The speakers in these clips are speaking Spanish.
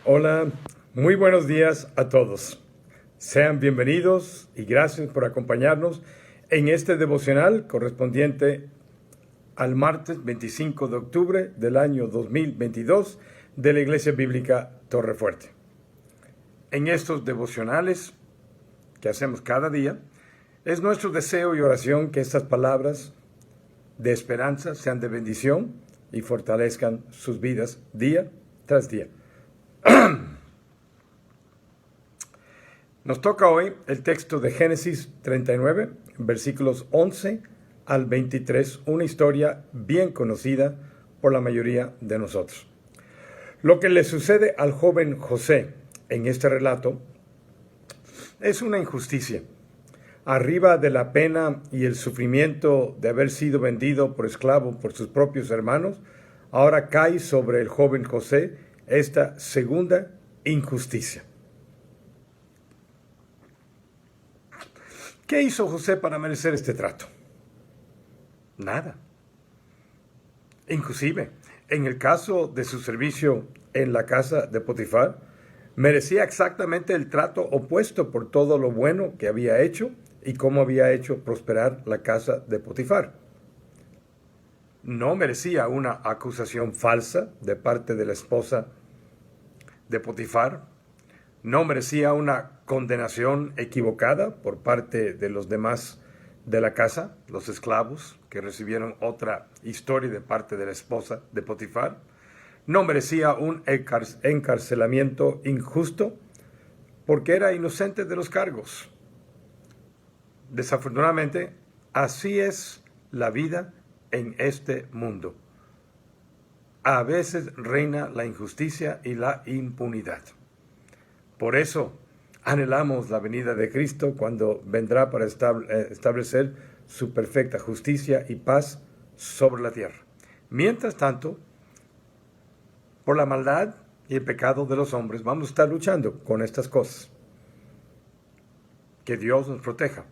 Hola, muy buenos días a todos. Sean bienvenidos y gracias por acompañarnos en este devocional correspondiente al martes 25 de octubre del año 2022 de la Iglesia Bíblica Torrefuerte. En estos devocionales que hacemos cada día, es nuestro deseo y oración que estas palabras de esperanza sean de bendición y fortalezcan sus vidas día tras día. Nos toca hoy el texto de Génesis 39, versículos 11 al 23, una historia bien conocida por la mayoría de nosotros. Lo que le sucede al joven José en este relato es una injusticia. Arriba de la pena y el sufrimiento de haber sido vendido por esclavo por sus propios hermanos, ahora cae sobre el joven José esta segunda injusticia. ¿Qué hizo José para merecer este trato? Nada. Inclusive, en el caso de su servicio en la casa de Potifar, merecía exactamente el trato opuesto por todo lo bueno que había hecho y cómo había hecho prosperar la casa de Potifar. No merecía una acusación falsa de parte de la esposa de Potifar. No merecía una condenación equivocada por parte de los demás de la casa, los esclavos, que recibieron otra historia de parte de la esposa de Potifar. No merecía un encarcelamiento injusto porque era inocente de los cargos. Desafortunadamente, así es la vida en este mundo. A veces reina la injusticia y la impunidad. Por eso anhelamos la venida de Cristo cuando vendrá para establecer su perfecta justicia y paz sobre la tierra. Mientras tanto, por la maldad y el pecado de los hombres, vamos a estar luchando con estas cosas. Que Dios nos proteja.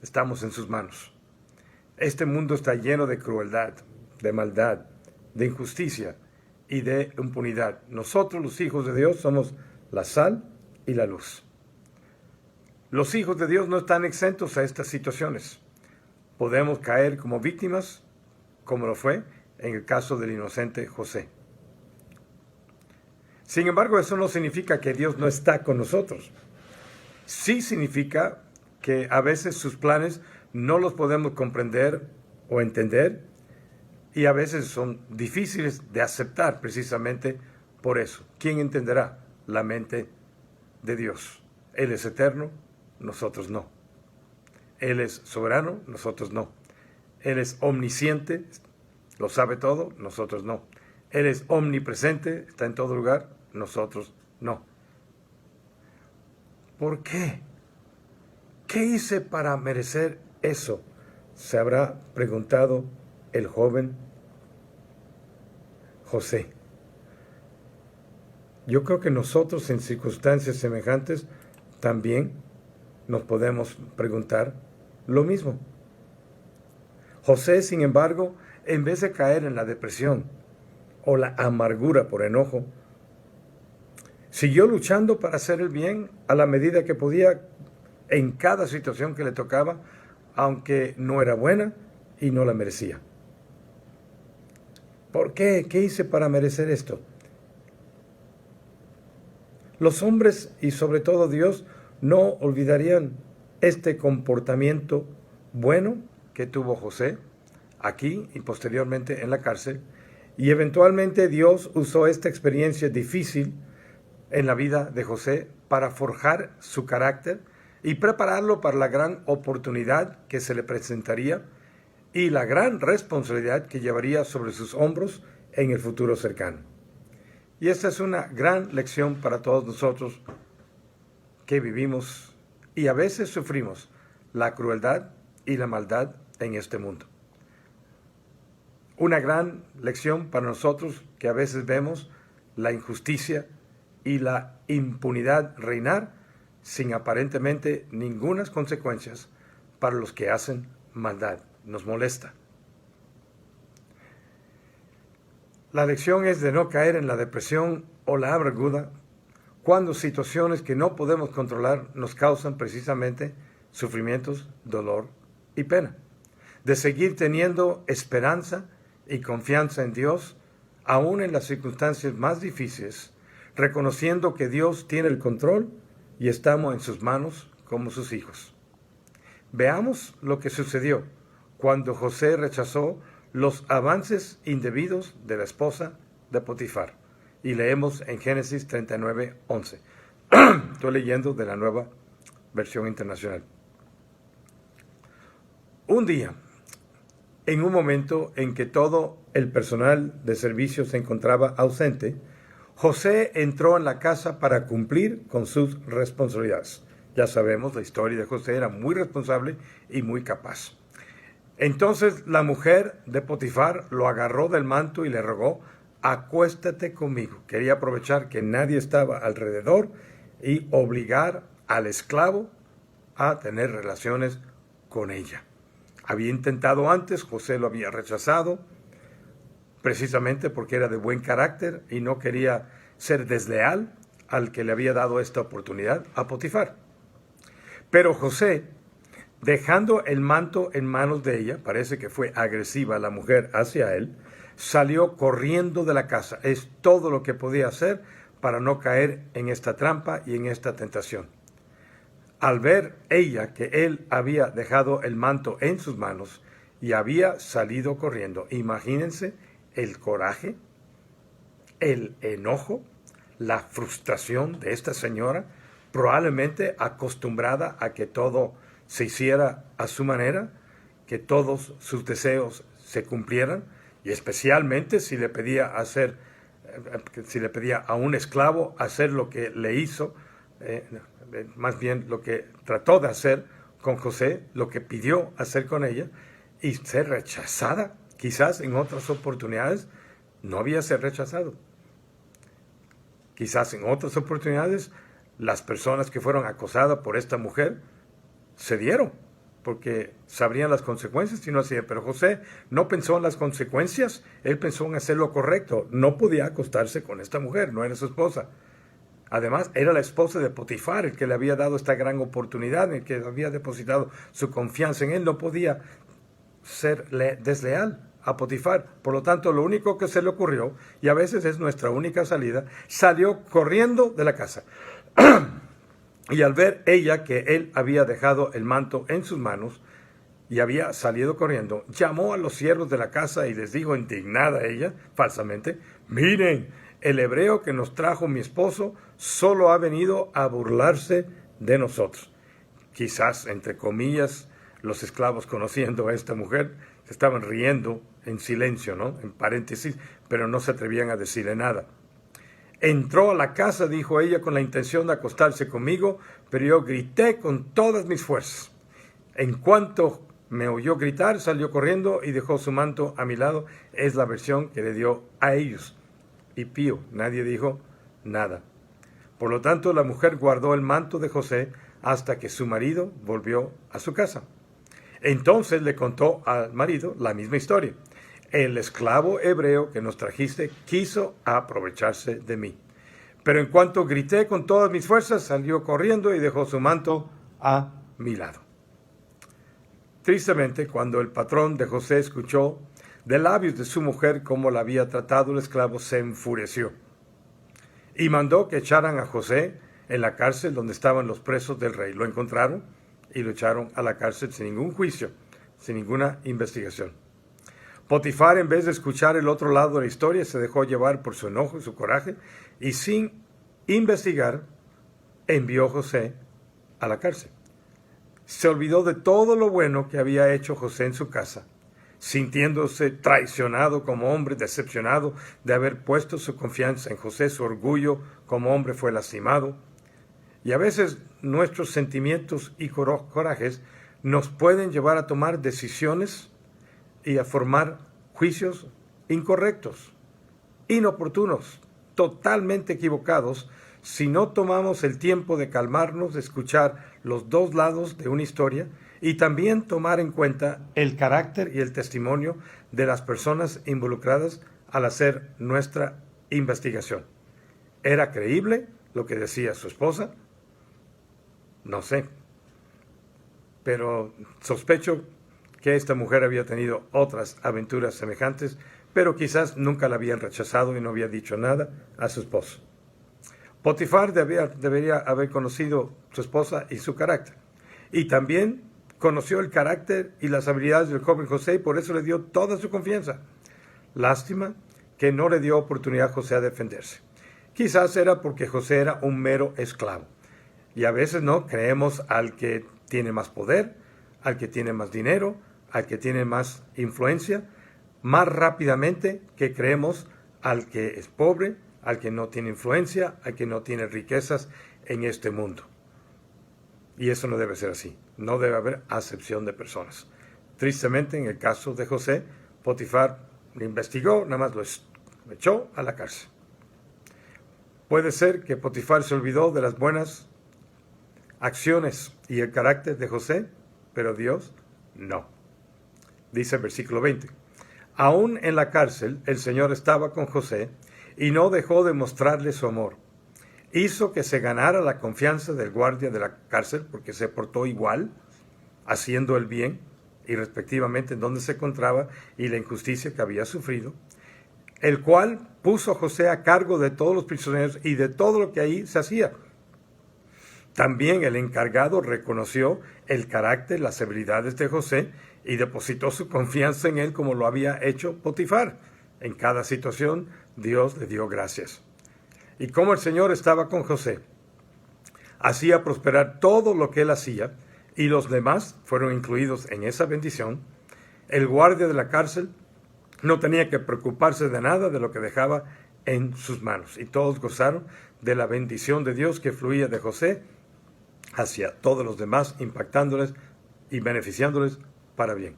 Estamos en sus manos. Este mundo está lleno de crueldad, de maldad, de injusticia y de impunidad. Nosotros, los hijos de Dios, somos la sal y la luz. Los hijos de Dios no están exentos a estas situaciones. Podemos caer como víctimas, como lo fue en el caso del inocente José. Sin embargo, eso no significa que Dios no está con nosotros. Sí significa que a veces sus planes no los podemos comprender o entender y a veces son difíciles de aceptar precisamente por eso. ¿Quién entenderá la mente de Dios? Él es eterno, nosotros no. Él es soberano, nosotros no. Él es omnisciente, lo sabe todo, nosotros no. Él es omnipresente, está en todo lugar, nosotros no. ¿Por qué? ¿Qué hice para merecer eso? Se habrá preguntado el joven José. Yo creo que nosotros en circunstancias semejantes también nos podemos preguntar lo mismo. José, sin embargo, en vez de caer en la depresión o la amargura por enojo, siguió luchando para hacer el bien a la medida que podía en cada situación que le tocaba, aunque no era buena y no la merecía. ¿Por qué? ¿Qué hice para merecer esto? Los hombres y sobre todo Dios no olvidarían este comportamiento bueno que tuvo José aquí y posteriormente en la cárcel, y eventualmente Dios usó esta experiencia difícil en la vida de José para forjar su carácter y prepararlo para la gran oportunidad que se le presentaría y la gran responsabilidad que llevaría sobre sus hombros en el futuro cercano. Y esta es una gran lección para todos nosotros que vivimos y a veces sufrimos la crueldad y la maldad en este mundo. Una gran lección para nosotros que a veces vemos la injusticia y la impunidad reinar sin aparentemente ninguna consecuencias para los que hacen maldad. Nos molesta. La lección es de no caer en la depresión o la amargura cuando situaciones que no podemos controlar nos causan precisamente sufrimientos, dolor y pena. De seguir teniendo esperanza y confianza en Dios, aún en las circunstancias más difíciles, reconociendo que Dios tiene el control y estamos en sus manos como sus hijos. Veamos lo que sucedió cuando José rechazó los avances indebidos de la esposa de Potifar. Y leemos en Génesis 39:11. Estoy leyendo de la Nueva Versión Internacional. Un día, en un momento en que todo el personal de servicio se encontraba ausente, José entró en la casa para cumplir con sus responsabilidades. Ya sabemos, la historia de José era muy responsable y muy capaz. Entonces la mujer de Potifar lo agarró del manto y le rogó: acuéstate conmigo. Quería aprovechar que nadie estaba alrededor y obligar al esclavo a tener relaciones con ella. Había intentado antes, José lo había rechazado, precisamente porque era de buen carácter y no quería ser desleal al que le había dado esta oportunidad, a Potifar. Pero José, dejando el manto en manos de ella, parece que fue agresiva la mujer hacia él, salió corriendo de la casa. Es todo lo que podía hacer para no caer en esta trampa y en esta tentación. Al ver ella que él había dejado el manto en sus manos y había salido corriendo, imagínense el coraje, el enojo, la frustración de esta señora, probablemente acostumbrada a que todo se hiciera a su manera, que todos sus deseos se cumplieran, y especialmente si le pedía a un esclavo hacer lo que le hizo, más bien lo que trató de hacer con José, lo que pidió hacer con ella, y ser rechazada. Quizás en otras oportunidades no había ser rechazado. Quizás en otras oportunidades las personas que fueron acosadas por esta mujer cedieron, porque sabrían las consecuencias si no hacían. Pero José no pensó en las consecuencias, él pensó en hacer lo correcto. No podía acostarse con esta mujer, no era su esposa. Además, era la esposa de Potifar, el que le había dado esta gran oportunidad, el que había depositado su confianza en él. No podía ser desleal a Potifar. Por lo tanto, lo único que se le ocurrió, y a veces es nuestra única salida, salió corriendo de la casa. Y al ver ella que él había dejado el manto en sus manos y había salido corriendo, llamó a los siervos de la casa y les dijo, indignada ella, falsamente: miren, el hebreo que nos trajo mi esposo solo ha venido a burlarse de nosotros. Quizás, entre comillas, los esclavos, conociendo a esta mujer, se estaban riendo en silencio, ¿no? En paréntesis, pero no se atrevían a decirle nada. Entró a la casa, dijo ella, con la intención de acostarse conmigo, pero yo grité con todas mis fuerzas. En cuanto me oyó gritar, salió corriendo y dejó su manto a mi lado. Es la versión que le dio a ellos. Y pío, nadie dijo nada. Por lo tanto, la mujer guardó el manto de José hasta que su marido volvió a su casa. Entonces le contó al marido la misma historia. El esclavo hebreo que nos trajiste quiso aprovecharse de mí. Pero en cuanto grité con todas mis fuerzas, salió corriendo y dejó su manto a mi lado. Tristemente, cuando el patrón de José escuchó de labios de su mujer cómo la había tratado el esclavo, se enfureció y mandó que echaran a José en la cárcel donde estaban los presos del rey. Lo encontraron y lo echaron a la cárcel sin ningún juicio, sin ninguna investigación. Potifar, en vez de escuchar el otro lado de la historia, se dejó llevar por su enojo y su coraje, y sin investigar, envió a José a la cárcel. Se olvidó de todo lo bueno que había hecho José en su casa, sintiéndose traicionado como hombre, decepcionado de haber puesto su confianza en José. Su orgullo como hombre fue lastimado. Y a veces nuestros sentimientos y corajes nos pueden llevar a tomar decisiones y a formar juicios incorrectos, inoportunos, totalmente equivocados, si no tomamos el tiempo de calmarnos, de escuchar los dos lados de una historia y también tomar en cuenta el carácter y el testimonio de las personas involucradas al hacer nuestra investigación. ¿Era creíble? lo que decía su esposa? No sé. Pero sospecho que esta mujer había tenido otras aventuras semejantes, pero quizás nunca la habían rechazado y no había dicho nada a su esposo. Potifar debería haber conocido su esposa y su carácter. Y también conoció el carácter y las habilidades del joven José y por eso le dio toda su confianza. Lástima que no le dio oportunidad a José a defenderse. Quizás era porque José era un mero esclavo. Y a veces no creemos al que tiene más poder, al que tiene más dinero, al que tiene más influencia, más rápidamente que creemos al que es pobre, al que no tiene influencia, al que no tiene riquezas en este mundo. Y eso no debe ser así. No debe haber acepción de personas. Tristemente, en el caso de José, Potifar le investigó, nada más lo echó a la cárcel. Puede ser que Potifar se olvidó de las buenas acciones y el carácter de José, pero Dios no. Dice el versículo 20. Aún en la cárcel, el Señor estaba con José y no dejó de mostrarle su amor. Hizo que se ganara la confianza del guardia de la cárcel porque se portó igual, haciendo el bien y respectivamente en donde se encontraba y la injusticia que había sufrido, el cual puso a José a cargo de todos los prisioneros y de todo lo que ahí se hacía. También el encargado reconoció el carácter, las habilidades de José y depositó su confianza en él como lo había hecho Potifar. En cada situación Dios le dio gracias. Y como el Señor estaba con José, hacía prosperar todo lo que él hacía y los demás fueron incluidos en esa bendición, el guardia de la cárcel no tenía que preocuparse de nada de lo que dejaba en sus manos. Y todos gozaron de la bendición de Dios que fluía de José hacia todos los demás, impactándoles y beneficiándoles para bien.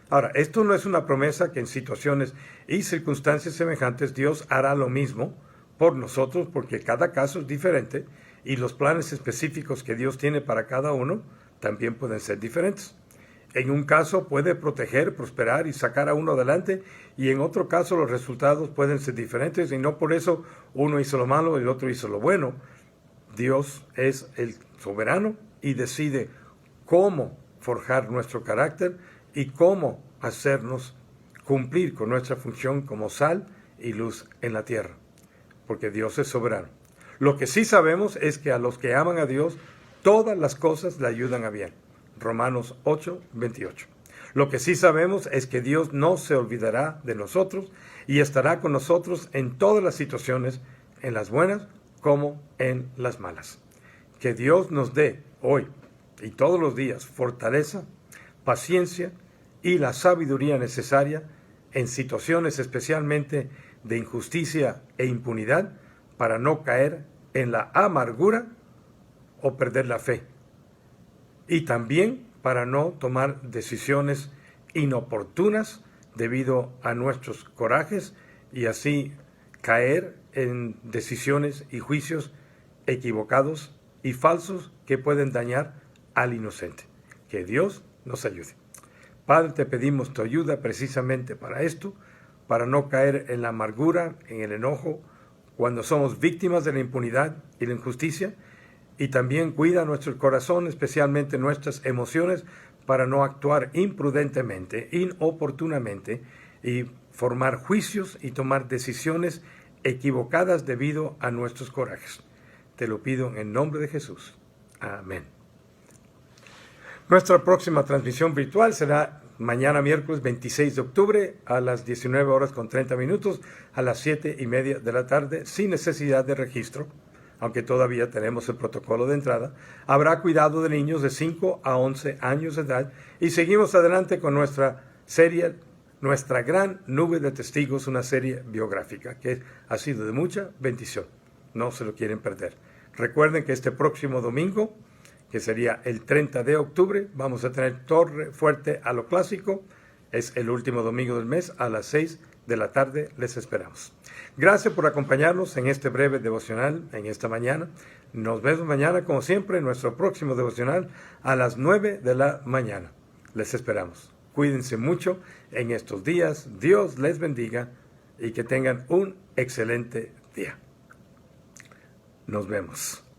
Ahora, esto no es una promesa que en situaciones y circunstancias semejantes Dios hará lo mismo por nosotros, porque cada caso es diferente y los planes específicos que Dios tiene para cada uno también pueden ser diferentes. En un caso puede proteger, prosperar y sacar a uno adelante, y en otro caso los resultados pueden ser diferentes y no por eso uno hizo lo malo y el otro hizo lo bueno. Dios es el soberano y decide cómo forjar nuestro carácter y cómo hacernos cumplir con nuestra función como sal y luz en la tierra, porque Dios es soberano. Lo que sí sabemos es que a los que aman a Dios, todas las cosas le ayudan a bien. Romanos 8, 28. Lo que sí sabemos es que Dios no se olvidará de nosotros y estará con nosotros en todas las situaciones, en las buenas como en las malas. Que Dios nos dé hoy y todos los días fortaleza, paciencia y la sabiduría necesaria en situaciones especialmente de injusticia e impunidad para no caer en la amargura o perder la fe. Y también para no tomar decisiones inoportunas debido a nuestros corajes y así caer en decisiones y juicios equivocados y falsos que pueden dañar al inocente. Que Dios nos ayude. Padre, te pedimos tu ayuda precisamente para esto, para no caer en la amargura, en el enojo, cuando somos víctimas de la impunidad y la injusticia, y también cuida nuestro corazón, especialmente nuestras emociones, para no actuar imprudentemente, inoportunamente, y formar juicios y tomar decisiones equivocadas debido a nuestros corajes. Te lo pido en nombre de Jesús. Amén. Nuestra próxima transmisión virtual será mañana miércoles 26 de octubre a las 19:30, a las 7:30 de la tarde, sin necesidad de registro, aunque todavía tenemos el protocolo de entrada. Habrá cuidado de niños de 5 a 11 años de edad y seguimos adelante con nuestra serie, Nuestra Gran Nube de Testigos, una serie biográfica que ha sido de mucha bendición. No se lo quieren perder. Recuerden que este próximo domingo, que sería el 30 de octubre, vamos a tener Torre Fuerte a lo Clásico. Es el último domingo del mes a las 6 de la tarde. Les esperamos. Gracias por acompañarnos en este breve devocional en esta mañana. Nos vemos mañana, como siempre, en nuestro próximo devocional a las 9 de la mañana. Les esperamos. Cuídense mucho en estos días. Dios les bendiga y que tengan un excelente día. Nos vemos.